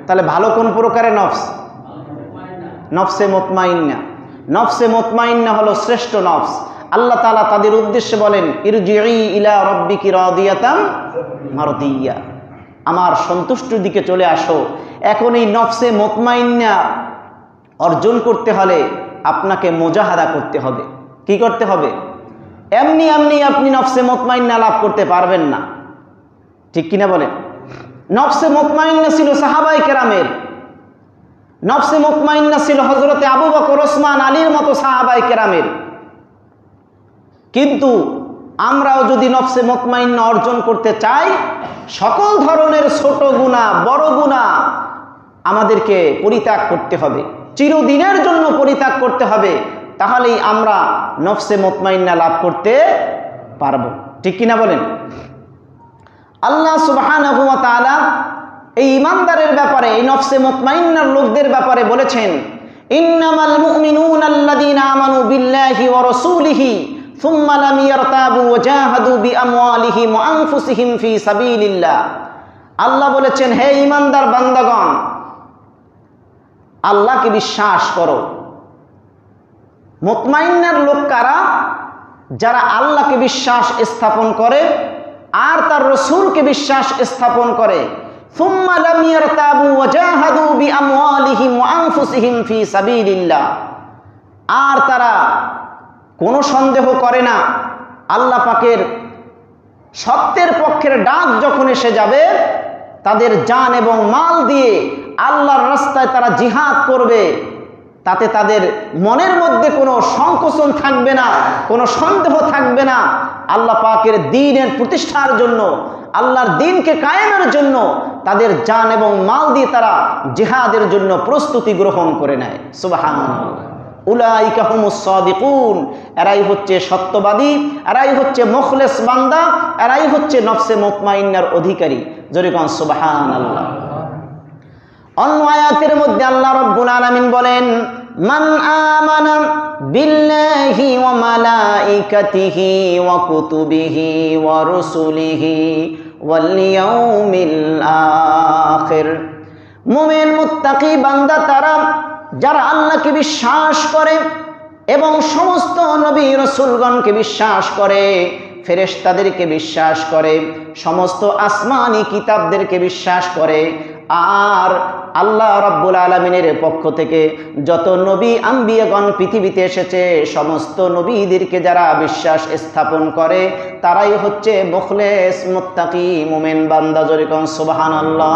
তাহলে ভালো কোন প্রকারের নফস? নফসে মুতমাইন্না। নফসে মুতমাইন্না হলো শ্রেষ্ঠ নফস। আল্লাহ তাআলা তাদের উদ্দেশ্যে বলেন, ইরজিই ইলা রাব্বিকি রাদিয়াতাম মারদিয়া, আমার সন্তুষ্টির দিকে চলে আসো। এখন এই নফসে মুতমাইন্না অর্জন করতে হলে আপনাকে মুজাহাদা করতে হবে। কি করতে হবে? এমনি এমনি আপনি নফসে মুতমাইন্না লাভ করতে পারবেন না, ঠিক কিনা বলেন? নফসে মুতমাইন্না ছিল সাহাবায়ে কেরামের, নফসে মুতমাইন্না ছিল হযরতে আবু বকর, ওসমান, আলীর মতো সাহাবায়ে কেরামের। কিন্তু আমরাও যদি নফসে মুতমাইন্না অর্জন করতে চাই, সকল ধরনের ছোট গুনাহ বড় গুনাহ আমাদেরকে পরিত্যাগ করতে হবে, চিরদিনের জন্য পরিত্যাগ করতে হবে। তাহলেই আমরা নফসে মুতমাইন্না লাভ করতে পারবো, ঠিক কিনা বলেন? আল্লাহ সুবহানাহু ওয়া তাআলা এই ঈমানদারের ব্যাপারে, এই নফসে মুতমাইন্নার লোকদের ব্যাপারে বলেছেন, ইন্নামাল মুমিনুনা আল্লাযীনা আমানু বিল্লাহি ওয়া রাসূলিহি সুম্মা লাম ইয়ারতাবু ওয়া জাহাদু বিআমওয়ালিহিম ওয়া আনফুসিহিম ফি সাবিলিল্লাহ। আল্লাহ বলেছেন, হে ঈমানদার বান্দাগণ, আল্লাহকে বিশ্বাস করো। মুতমাইন্নার লোক কারা? যারা আল্লাহকে বিশ্বাস স্থাপন করে আর তার রাসূলকে বিশ্বাস স্থাপন করে। সুম্মা লাম ইয়ারতাবু ওয়া জাহাদু বিআমওয়ালিহিম ওয়া আনফুসিহিম ফি সাবিলিল্লাহ। আর তারা কোনো সন্দেহ করে না, আল্লাহ পাকের সত্যের পক্ষের ডাক যখন এসে যাবে, তাদের জান এবং মাল দিয়ে আল্লাহর রাস্তায় তারা জিহাদ করবে। তাতে তাদের মনের মধ্যে কোনো সংকোচন থাকবে না, কোনো সন্দেহ থাকবে না। আল্লাহ পাকের দ্বীনের প্রতিষ্ঠার জন্য, আল্লাহর দ্বীনকে কায়েমের জন্য তাদের জান এবং মাল দিয়ে তারা জিহাদের জন্য প্রস্তুতি গ্রহণ করে নেয়। সুবহানাল্লাহ। উলাইকা হুমুস সাদিকুন, এরাই হচ্ছে সত্যবাদী, এরাই হচ্ছে মুখলেস বান্দা, এরাই হচ্ছে নফসে মুতমাইন্নার অধিকারী। জোরে কোন সুবহানাল্লাহ। অন্য আয়াতের মধ্যে আল্লাহ রাব্বুল আলামিন বলেন, মান আমানা বিল্লাহি ওয়া মালাইকাতিহি ওয়া কুতুবিহি ওয়া রুসুলিহি ওয়াল ইয়াউমিল আখির। মুমিন মুত্তাকি বান্দা তারা যারা আল্লাহকে বিশ্বাস করে এবং সমস্ত নবী রাসূলগণকে বিশ্বাস করে, ফেরেশতাদেরকে বিশ্বাস করে, সমস্ত আসমানি কিতাবদেরকে বিশ্বাস করে, আর আল্লাহ রাব্বুল আলামিনের পক্ষ থেকে যত নবী আম্বিয়াগণ পৃথিবীতে এসেছে, সমস্ত নবীদেরকে যারা বিশ্বাস স্থাপন করে, তারাই হচ্ছে মুখলেস মুত্তাকি মুমিন বান্দা। জোরে কোন সুবহানাল্লাহ।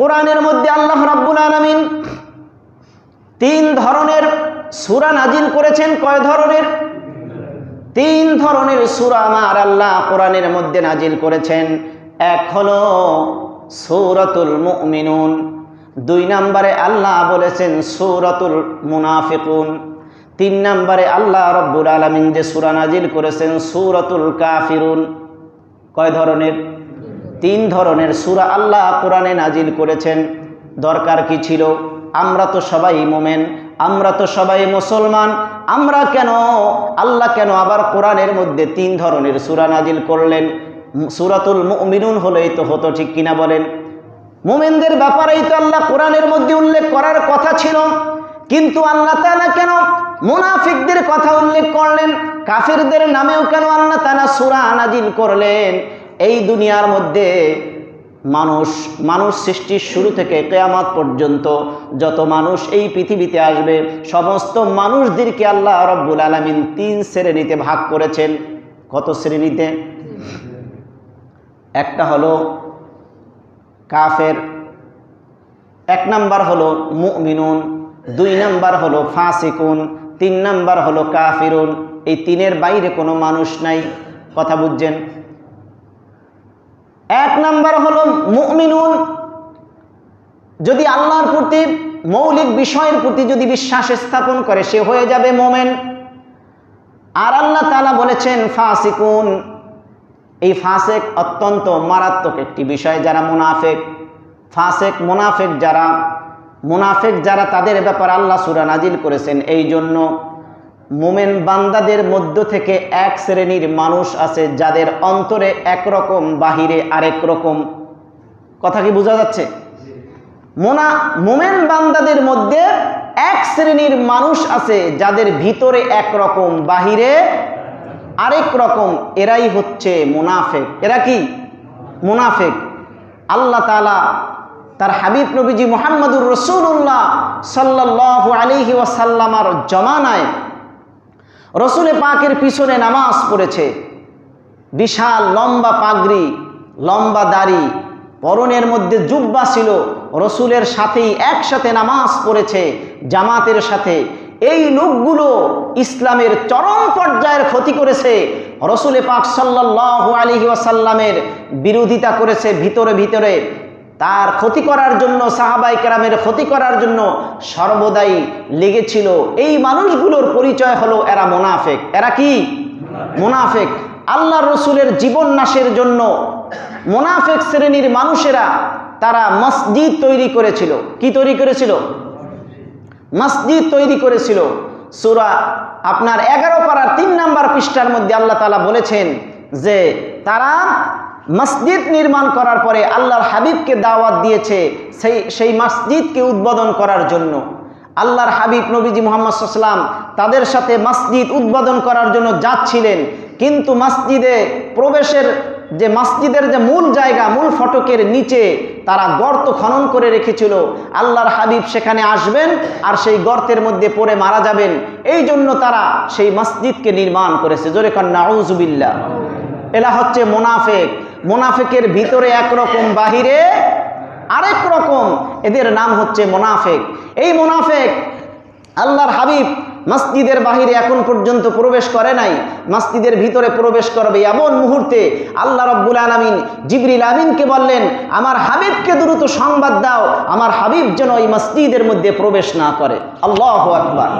কোরআনের মধ্যে আল্লাহ রাব্বুল আলামিন 3 ধরনের সূরা নাজিল করেছেন। কয় ধরনের? 3 ধরনের সূরা আমার আল্লাহ কোরআনের মধ্যে নাজিল করেছেন। এক হলো সূরাতুল মুমিনুন, 2 নম্বরে আল্লাহ বলেছেন সূরাতুল মুনাফিকুন, 3 নম্বরে আল্লাহ রাব্বুল আলামিন যে সূরা নাজিল করেছেন সূরাতুল কাফিরুন। কয় ধরনের? 3 ধরনের সূরা আল্লাহ কোরআনে নাজিল করেছেন। দরকার কি ছিল? আমরা তো সবাই মুমিন, আমরা তো সবাই মুসলমান, আমরা কেন, আল্লাহ কেন আবার কোরআনের মধ্যে 3 ধরনের সূরা নাজিল করলেন? সূরাতুল মুমিনুন হলেই তো হতো, ঠিক কিনা বলেন? মুমিনদের ব্যাপারেই তো আল্লাহ কোরআনের মধ্যে উল্লেখ করার কথা ছিল, কিন্তু আল্লাহ তাআলা কেন মুনাফিকদের কথা উল্লেখ করলেন? কাফিরদের নামেও কেন আল্লাহ তাআলা সূরা নাজিল করলেন? এই দুনিয়ার মধ্যে মানুষ সৃষ্টির শুরু থেকে কিয়ামত পর্যন্ত যত মানুষ এই পৃথিবীতে আসবে, সমস্ত মানুষদেরকে আল্লাহ রাব্বুল আলামিন 3 শ্রেণীতে ভাগ করেছেন। কত শ্রেণীতে? একটা হলো কাফের, 1 নাম্বার হলো মুমিনুন, 2 নাম্বার হলো ফাসিকুন, 3 নাম্বার হলো কাফিরুন। এই 3-এর বাইরে কোনো মানুষ নাই। কথা বুঝছেন? 1 নাম্বার হলো মুমিনুন, যদি আল্লাহর প্রতি মৌলিক বিষয়ের প্রতি যদি বিশ্বাস স্থাপন করে সে হয়ে যাবে মুমিন। আর আল্লাহ তাআলা বলেছেন ফাসিকুন, এই ফাসেক অত্যন্ত মারাত্মক একটি বিষয়। যারা মুনাফিক, ফাসেক মুনাফিক যারা তাদের ব্যাপারে আল্লাহ সূরা নাজিল করেছেন। এই জন্য মুমিন বান্দাদের মধ্য থেকে 1 শ্রেণীর মানুষ আছে যাদের অন্তরে একরকম, বাহিরে আরেক রকম। কথা কি বোঝা যাচ্ছে? মুমিন বান্দাদের মধ্যে এক শ্রেণীর মানুষ আছে যাদের ভিতরে একরকম বাহিরে আরেক রকম, এরাই হচ্ছে মুনাফিক। এরা কি? মুনাফিক। আল্লাহ তাআলা তার হাবিব নবীজি মুহাম্মদুর রাসূলুল্লাহ সাল্লাল্লাহু আলাইহি ওয়াসাল্লামার জমানায় রসুল পাকের পিছনে নামাজ পড়েছে, বিশাল লম্বা পাগড়ি, লম্বা দাড়ি, পরনের মধ্যে জুব্বা ছিল, রসুলের সাথেই একসাথে নামাজ পড়েছে জামাতের সাথে। এই লোকগুলো ইসলামের চরম পর্যায়ের ক্ষতি করেছে, রসুল পাক সাল্লাল্লাহু আলাইহি ওয়াসাল্লামের বিরোধিতা করেছে ভিতরে ভিতরে। তার ক্ষতি করার জন্য, সাহাবায়ে কেরামের ক্ষতি করার জন্য সর্বদাই লেগেছিল। এই মানুষগুলোর পরিচয় হলো এরা মুনাফিক। এরা কি? মুনাফিক। আল্লাহর রসুলের জীবন নাশের জন্য মুনাফিক শ্রেণীর মানুষেরা তারা মসজিদ তৈরি করেছিল। কি তৈরি করেছিল? মসজিদ তৈরি করেছিল। সূরা আপনার 11 পারার 3 নম্বর পৃষ্ঠার মধ্যে আল্লাহ তাআলা বলেছেন যে তারা মসজিদ নির্মাণ করার পরে আল্লাহর হাবিবকে দাওয়াত দিয়েছে সেই মসজিদকে উদ্বোধন করার জন্য। আল্লাহর হাবিব নবীজি মুহাম্মদ সাল্লাল্লাহু আলাইহি ওয়াসাল্লাম তাদের সাথে মসজিদ উদ্বোধন করার জন্য যাচ্ছিলেন, কিন্তু মসজিদে প্রবেশের যে মসজিদের যে মূল জায়গা, মূল ফটকের নিচে তারা গর্ত খনন করে রেখেছিল। আল্লাহর হাবিব সেখানে আসবেন আর সেই গর্তের মধ্যে পড়ে মারা যাবেন, এই জন্য তারা সেই মসজিদকে নির্মাণ করেছে। জোরে কান নাউযুবিল্লাহ। এরা হচ্ছে মুনাফিক। মুনাফিকের ভিতরে একরকম, বাহিরে আরেক রকম, এদের নাম হচ্ছে মুনাফিক। এই মুনাফিক আল্লাহর হাবিব মসজিদের বাহিরে এখন পর্যন্ত প্রবেশ করে নাই, মসজিদের ভিতরে প্রবেশ করবে এমন মুহূর্তে আল্লাহ রাব্বুল আলামিন জিবরিল আমিনকে বললেন, আমার হাবিবকে দ্রুত সংবাদ দাও, আমার হাবিব যেন এই মসজিদের মধ্যে প্রবেশ না করে। আল্লাহু আকবার।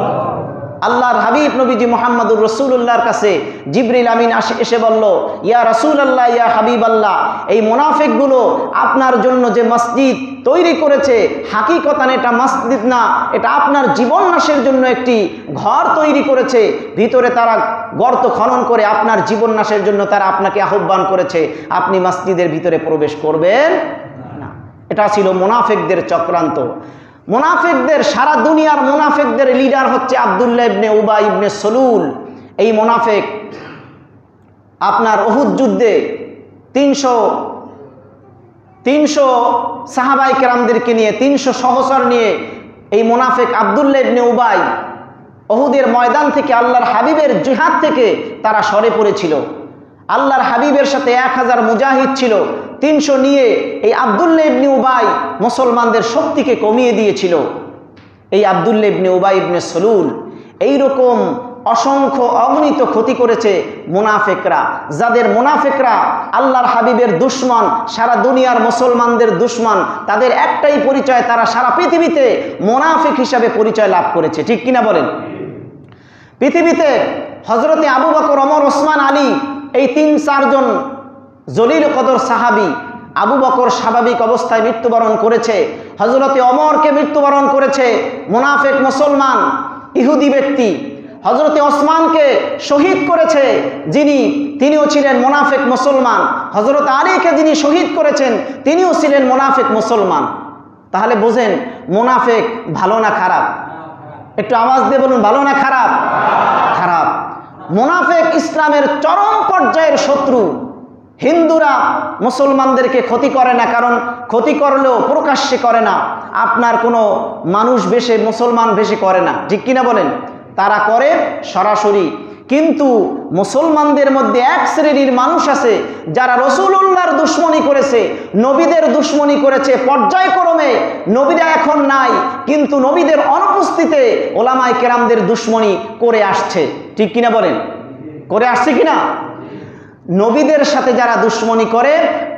আল্লাহর হাবিব নবীজি মুহাম্মদুর রাসূলুল্লাহর কাছে জিবরিল আমিন এসে বলল, ইয়া রাসূলুল্লাহ, ইয়া হাবিবাল্লাহ, এই মুনাফিকগুলো আপনার জন্য যে মসজিদ তৈরি করেছে, হাকিকতান এটা মসজিদ না, এটা আপনার জীবন নাশের জন্য একটি ঘর তৈরি করেছে। ভিতরে তারা গর্ত খনন করে আপনার জীবন নাশের জন্য তারা আপনাকে আহ্বান করেছে, আপনি মসজিদের ভিতরে প্রবেশ করবেন না। এটা ছিল মুনাফিকদের চক্রান্ত। মুনাফিকদের, সারা দুনিয়ার মুনাফিকদের লিডার হচ্ছে আব্দুল্লাহ ইবনে উবাই ইবনে সলুল। এই মুনাফিক আপনার উহুদ যুদ্ধে 300 সাহাবায়ে কেরামদেরকে নিয়ে, 300 সহচর নিয়ে এই মুনাফিক আব্দুল্লাহ ইবনে উবাই উহুদের ময়দান থেকে, আল্লাহর হাবিবের জিহাদ থেকে তারা সরে পড়েছিল। আল্লাহর হাবিবের সাথে 1000 মুজাহিদ ছিল, 300 নিয়ে এই আব্দুল্লাহ ইবনে উবাই মুসলমানদের শক্তিকে কমিয়ে দিয়েছিল। এই আব্দুল্লাহ ইবনে উবাই ইবনে সলুল এইরকম অসংখ্য অগণিত ক্ষতি করেছে মুনাফিকরা, যাদের মুনাফিকরা আল্লাহর হাবিবের দুশমন, সারা দুনিয়ার মুসলমানদের দুশমন। তাদের একটাই পরিচয়, তারা সারা পৃথিবীতে মুনাফিক হিসাবে পরিচয় লাভ করেছে। ঠিক কিনা বলেন? পৃথিবীতে হযরতে আবু বকর, ওমর, ওসমান, আলী, এই 3-4 জন জলিল কদর সাহাবী। আবু বকর স্বাভাবিক অবস্থায় মৃত্যুবরণ করেছে, হযরতে ওমরকে মৃত্যুবরণ করেছে মুনাফিক মুসলমান ইহুদি ব্যক্তি। হযরতে ওসমানকে শহীদ করেছে তিনিও ছিলেন মুনাফিক মুসলমান। হযরত আলীকে যিনি শহীদ করেছেন তিনিও ছিলেন মুনাফিক মুসলমান। তাহলে বুঝেন মুনাফিক ভালো না খারাপ? একটু আওয়াজ দিয়ে বলুন, ভালো না খারাপ? খারাপ। মুনাফিক ইসলামের চরম পর্যায়ের শত্রু। হিন্দুরা মুসলমানদেরকে ক্ষতি করে না, কারণ ক্ষতি করলেও প্রকাশ্যে করে না, আপনার কোনো মানুষ বেশে, মুসলমান বেশি করে না। ঠিক কিনা বলেন? তারা করে সরাসরি। কিন্তু মুসলমানদের মধ্যে এক শ্রেণীর মানুষ আছে যারা রাসূলুল্লাহর দুশমনি করেছে, নবীদের দুশমনি করেছে পর্যায়ক্রমে। নবীরা এখন নাই, কিন্তু নবীদের অনুপস্থিতিতে ওলামায়ে কেরামদের দুশমনি করে আসছে। ঠিক কিনা বলেন? করে আসছে কিনা? নবীদের সাথে যারা দুশমনি করে,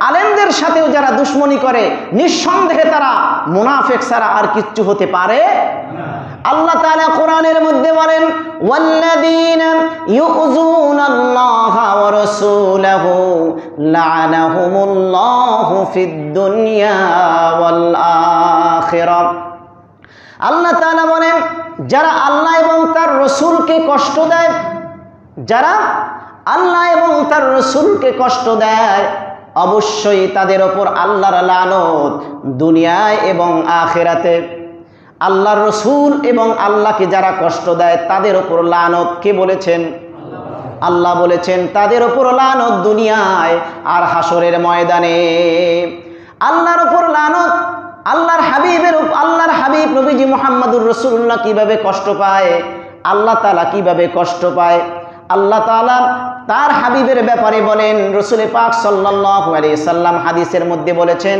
আলেমদের সাথেও যারা দুশমনি করে, নিঃসন্দেহে তারা মুনাফিক ছাড়া আর কিচ্ছু হতে পারে না। আল্লাহ তাআলা কোরআনের মধ্যে বলেন, ওয়াল্লাযীনা ইউযুনাল্লাহা ওয়া রাসূলাহু লা'নাহুমুল্লাহু ফিদ দুনিয়া ওয়াল আখিরাহ। আল্লাহ তাআলা বলেন, যারা আল্লাহ এবং তার রাসূলকে কষ্ট দেয়, যারা আল্লাহ এবং তার রাসূলকে কষ্ট দেয়, অবশ্যই তাদের ওপর আল্লাহর লানত দুনিয়ায় এবং আখিরাতে। আল্লাহর রাসূল এবং আল্লাহকে যারা কষ্ট দেয় তাদের ওপর লানত কে বলেছেন? আল্লাহ বলেছেন তাদের ওপর লানত দুনিয়ায় আর হাসরের ময়দানে। আল্লাহর ওপর লানত। আল্লাহর হাবিব নবীজি মুহাম্মদুর রাসূলুল্লাহ কিভাবে কষ্ট পায়, আল্লাহ তাআলা কিভাবে কষ্ট পায়? আল্লাহ তাআলা তার হাবিবের ব্যাপারে বলেন, রাসূল পাক সাল্লাল্লাহু আলাইহি সাল্লাম হাদিসের মধ্যে বলেছেন,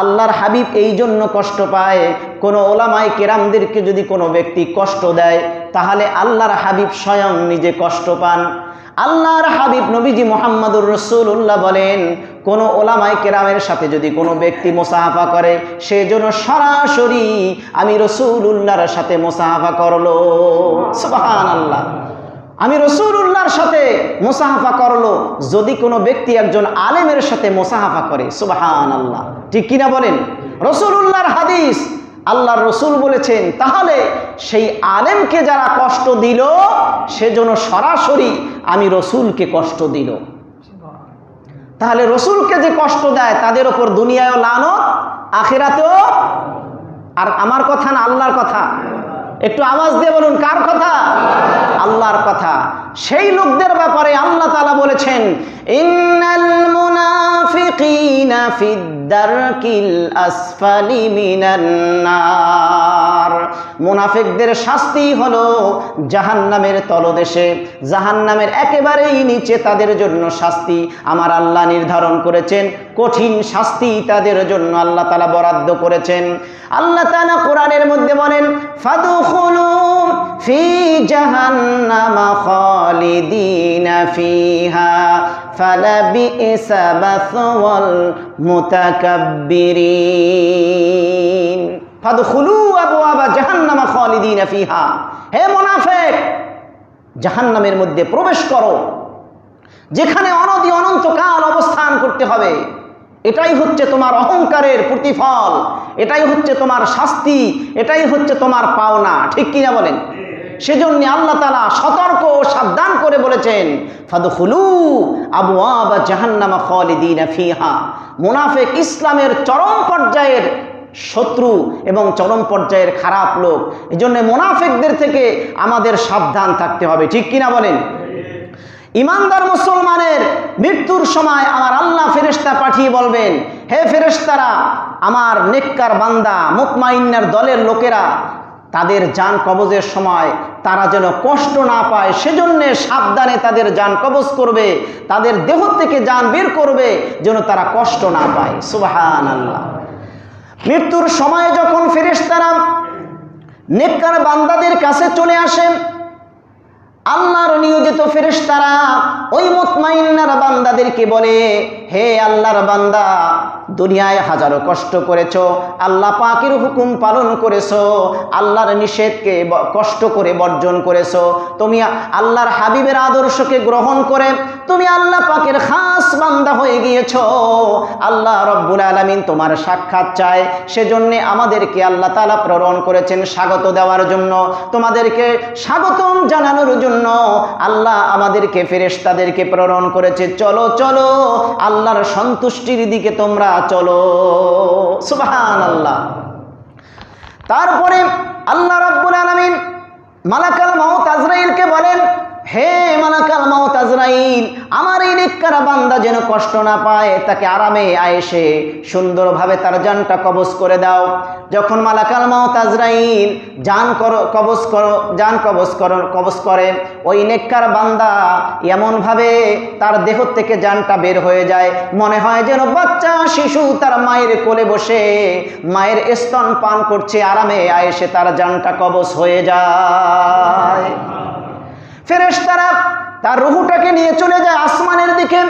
আল্লাহর হাবিব এই জন্য কষ্ট পায়, কোনো ওলামায়ে কেরামদেরকে যদি কোনো ব্যক্তি কষ্ট দেয় তাহলে আল্লাহর হাবিব স্বয়ং নিজে কষ্ট পান। আল্লাহর হাবিব নবীজি মুহাম্মদুর রাসূলুল্লাহ বলেন, কোনো ওলামায়ে কেরামের সাথে যদি কোনো ব্যক্তি মুসাহাফা করে সেজন্য সরাসরি আমি রাসূলুল্লাহর সাথে মুসাহাফা করলো। সুবহানাল্লাহ। আমি রাসূলুল্লাহর সাথে মুসাহাফা করলো যদি কোনো ব্যক্তি একজন আলেমের সাথে মুসাহাফা করে। সুবহানাল্লাহ, ঠিক কিনা বলেন? রাসূলুল্লাহর হাদিস, আল্লাহর রাসূল বলেছেন, তাহলে সেই আলেমকে যারা কষ্ট দিল সেজন্য সরাসরি আমি রাসূলকে কষ্ট দিল। তাহলে রাসূলকে যে কষ্ট দেয় তাদের ওপর দুনিয়ায়ও লানত, আখিরাতেও। আর আমার কথা না আল্লাহর কথা? একটু আওয়াজ দিয়ে বলুন, কার কথা? আল্লাহর কথা। সেই লোকদের ব্যাপারে আল্লাহ তাআলা বলেছেন, ইন্নাল মুনাফিকিনা ফিদ দারকিল আসফালি মিনান নার। মুনাফিকদের শাস্তি হলো জাহান্নামের তলদেশে, জাহান্নামের একেবারেই নিচে তাদের জন্য শাস্তি আমার আল্লাহ নির্ধারণ করেছেন। কঠিন শাস্তি তাদের জন্য আল্লাহ তাআলা বরাদ্দ করেছেন। আল্লাহ তাআলা কোরআনের মধ্যে বলেন, ফাদখুলু ফি জাহান্নামা খালিদিনা ফিহা ফালাবিসা মাসওয়াল মুতাকাব্বিরিন। ফাদখুলু আবওয়াবা জাহান্নামা খালিদিনা ফিহা। হে মুনাফিক, জাহান্নামের মধ্যে প্রবেশ করো, যেখানে অনদি অনন্তকাল অবস্থান করতে হবে। এটাই হচ্ছে তোমার অহংকারের প্রতিফল, এটাই হচ্ছে তোমার শাস্তি, এটাই হচ্ছে তোমার পাওনা। ঠিক কিনা বলেন? সেজন্য আল্লাহ তাআলা সতর্ক ও সাবধান করে বলেছেন, ফাদখুলু আবওয়াবা জাহান্নামা খালিদিনা ফিহা। মুনাফিক ইসলামের চরম পর্যায়ের শত্রু এবং চরম পর্যায়ের খারাপ লোক। এজন্য মুনাফিকদের থেকে আমাদের সাবধান থাকতে হবে। ঠিক কিনা বলেন? ইমানদার মুসলমানের মৃত্যুর সময় আমার আল্লাহ ফেরেশতা পাঠিয়ে বলবেন, হে ফেরেশতারা, আমার নেককার বান্দা মুতমাইন্নার দলের লোকেরা তাদের জান কবজের সময় তারা যেন কষ্ট না পায় সেজন্য সাবধানে তাদের জান কবজ করবে, তাদের দেহ থেকে জান বের করবে যেন তারা কষ্ট না পায়। সুবহানাল্লাহ। মৃত্যুর সময় যখন ফেরেশতারা নেককার বান্দাদের কাছে চলে আসেন, আল্লাহর নিয়োজিত ফেরেশতারা ওই মুতমাইন্নার বান্দাদেরকে বলে, হে আল্লাহর বান্দা, দুনিয়ায় হাজারো কষ্ট করেছো, আল্লাহ পাকের হুকুম পালন করেছো, আল্লাহর নিষেধকে কষ্ট করে বর্জন করেছো, তুমি আল্লাহর হাবিবের আদর্শকে গ্রহণ করে তুমি আল্লাহ পাকের খাস বান্দা হয়ে গিয়েছো। আল্লাহ রব্বুল আলামিন তোমার সাক্ষাৎ চায়, সেজন্য আমাদেরকে আল্লাহ তাআলা প্রেরণ করেছেন স্বাগত দেওয়ার জন্য, তোমাদেরকে স্বাগতম জানানোর জন্য আল্লাহ আমাদেরকে ফেরেশতাদেরকে প্রেরণ করেছে। চলো চলো আল্লাহর সন্তুষ্টির দিকে তোমরা চলো। সুবহানাল্লাহ। তারপরে আল্লাহ রাব্বুল আলামিন মালাকুল মাউত আজরাইলকে বলেন, হে মালাকুল মাউত আজরাইল, আমার এই নেককার বান্দা যেন কষ্ট না পায়, তাকে আরামে আয়েশে সুন্দরভাবে তার জানটা কবজ করে দাও। যখন মালাকুল মাউত আজরাইল জান কবজ করে ওই নেককার বান্দা এমনভাবে তার দেহ থেকে জানটা বের হয়ে যায়, মনে হয় যেন বাচ্চা শিশু তার মায়ের কোলে বসে মায়ের স্তন পান করছে, আরামে আয়েশে তার জানটা কবজ হয়ে যায়। ফেরেশতারা তার রূহটাকে নিয়ে চলে যায় আসমানের দিকে।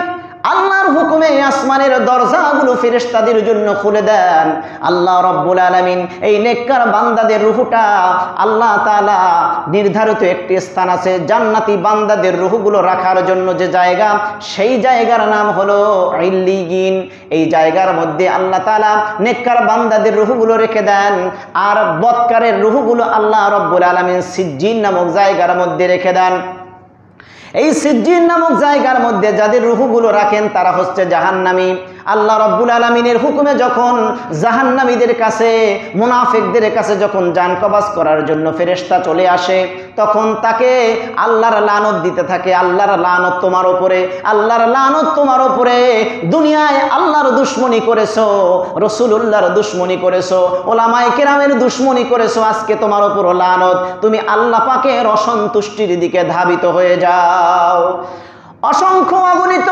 আল্লাহর হুকুমে আসমানের দরজাগুলো ফেরেশতাদের জন্য খুলে দেন। আল্লাহ রাব্বুল আলামিন এই নেককার বান্দাদের রূহটা আল্লাহ তাআলা নির্ধারিত একটি স্থান আছে জান্নাতি বান্দাদের রূহগুলো রাখার জন্য যে জায়গা, সেই জায়গার নাম হলো ইল্লিয়িন। এই জায়গার মধ্যে আল্লাহ তাআলা নেককার বান্দাদের রূহগুলো রেখে দেন, আর বদকারের রূহগুলো আল্লাহ রাব্বুল আলামিন সিজ্জিন নামক জায়গার মধ্যে রেখে দেন। এই সিজ্জিন নামক জায়গার মধ্যে যাদের রূহগুলো রাখেন তারা হচ্ছে জাহান্নামী, আল্লাহ রাব্বুল আলামিনের হুকুমে যখন জাহান্নামীদের কাছে, মুনাফিকদের কাছে যখন জান কবজ করার জন্য ফেরেশতা চলে আসে, তখন তাকে আল্লাহর লানত দিতে থাকে, আল্লাহর লানত তোমার উপরে, আল্লাহর লানত তোমার উপরে, দুনিয়ায় আল্লাহর দুশমনি করেছো, রাসূলুল্লাহর দুশমনি করেছো, ওলামায়ে কেরামের দুশমনি করেছো, আজকে তোমার উপর লানত, তুমি আল্লাহ পাকের অসন্তুষ্টির দিকে ধাবিত হয়ে যাও। অসংখ্য অগণিত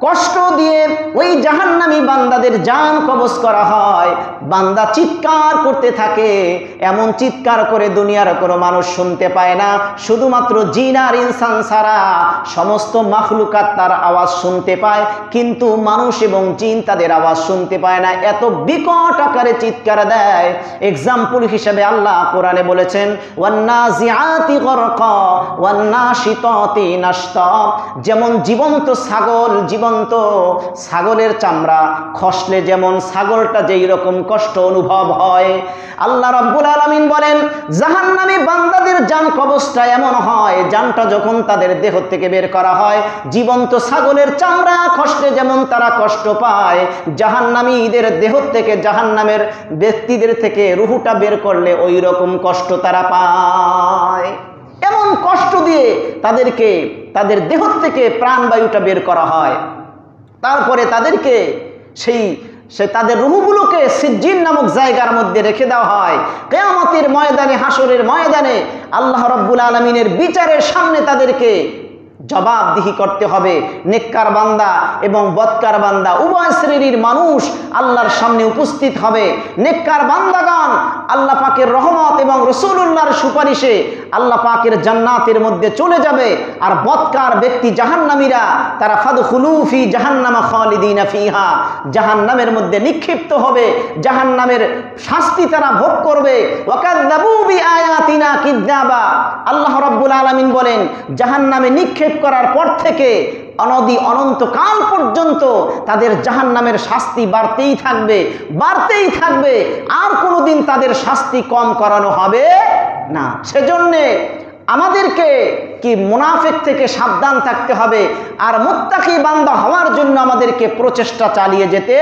কষ্ট দিয়ে ওই জাহান্নামী বান্দাদের জান কবজ করা হয়। বান্দা চিৎকার করতে থাকে, এমন চিৎকার করে দুনিয়ার কোনো মানুষ শুনতে পায় না, শুধুমাত্র জিন আর ইনসান ছাড়া সমস্ত মাখলুকাত তার আওয়াজ শুনতে পায়, কিন্তু মানুষ এবং জিন তাদের আওয়াজ শুনতে পায় না, এত বিকট আকারে চিৎকার দেয়। এক্সাম্পল হিসেবে আল্লাহ কোরআনে বলেছেন, ওয়ান্নাজিআতি গরকা ওয়ান্নাশিতাতি নাশতা, যেমন জীবন্ত ছাগল, ছাগলের চামড়া খসলে যেমন ছাগলটা যেই রকম কষ্ট অনুভব হয়, আল্লাহ রাব্বুল আলামিন বলেন জাহান্নামী বান্দাদের জান কবজটা এমন হয়, জানটা যখন তাদের দেহ থেকে বের করা হয়, জীবন্ত ছাগলের চামড়া খসলে যেমন তারা কষ্ট পায়, জাহান্নামীদের দেহ থেকে, জাহান্নামের ব্যক্তিদের থেকে রুহুটা বের করলে ওই রকম কষ্ট তারা পায়। এমন কষ্ট দিয়ে তাদেরকে তাদের দেহ থেকে প্রাণবায়ুটা বের করা হয়, তারপরে তাদেরকে তাদের রূহগুলোকে সিজ্জিন নামক জায়গার মধ্যে রেখে দেওয়া হয়। কিয়ামতের ময়দানে, হাসরের ময়দানে আল্লাহ রাব্বুল আলামিনের বিচারের সামনে তাদেরকে জবাবদিহি করতে হবে। নেককার বান্দা এবং বদকার বান্দা উভয় শ্রেণীর মানুষ আল্লাহর সামনে উপস্থিত হবে। নেককার বান্দাগণ আল্লাহ পাকের রহমত এবং রাসূলুল্লাহর সুপারিশে আল্লাহ পাকের জান্নাতের মধ্যে চলে যাবে, আর বদকার ব্যক্তি জাহান্নামীরা তারা ফাদখুলু ফি জাহান্নামা খালিদিনা ফিহা, জাহান্নামের মধ্যে নিক্ষিপ্ত হবে, জাহান্নামের শাস্তি তারা ভোগ করবে। ওয়াকাযযাবু বিআয়াতিনা কিযযাবা, আল্লাহ রাব্বুল আলামিন বলেন জাহান্নামে নিক্ষেপ করার পর থেকে অনন্তকাল পর্যন্ত তাদের জাহান্নামের শাস্তি বাড়তেই থাকবে, আর কোনোদিন তাদের শাস্তি কম করানো হবে না। সেজন্যে আমাদেরকে কি মুনাফিক থেকে সাবধান থাকতে হবে, আর মুত্তাকি বান্দা হওয়ার জন্য আমাদেরকে প্রচেষ্টা চালিয়ে যেতে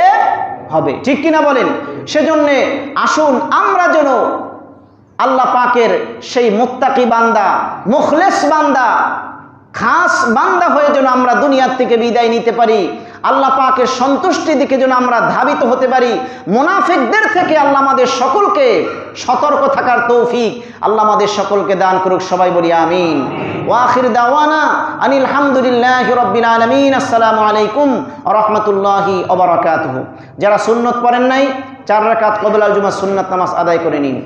হবে, ঠিক কিনা বলেন? সেজন্যে আসুন আমরা যেন আল্লাহ পাকের সেই মুত্তাকি বান্দা, মুখলেস বান্দা, খাস বান্দা হয়ে যেন আমরা দুনিয়ার থেকে বিদায় নিতে পারি, আল্লাহ পাকের সন্তুষ্টির দিকে যেন আমরা ধাবিত হতে পারি। মুনাফিকদের থেকে আল্লাহ আমাদের সকলকে সতর্ক থাকার তৌফিক আল্লাহ আমাদের সকলকে দান করুক। সবাই বলি আমিন। ওয়া আখির দাওয়ানা আনিল হামদুলিল্লাহি রাব্বিল আলামিন। আসসালামু আলাইকুম ওয়া রাহমাতুল্লাহি ওয়া বারাকাতুহু। যারা সুন্নত পড়েন নাই 4 রাকাত ক্বাবলাল জুমা সুন্নাত নামাজ আদায় করে নিন।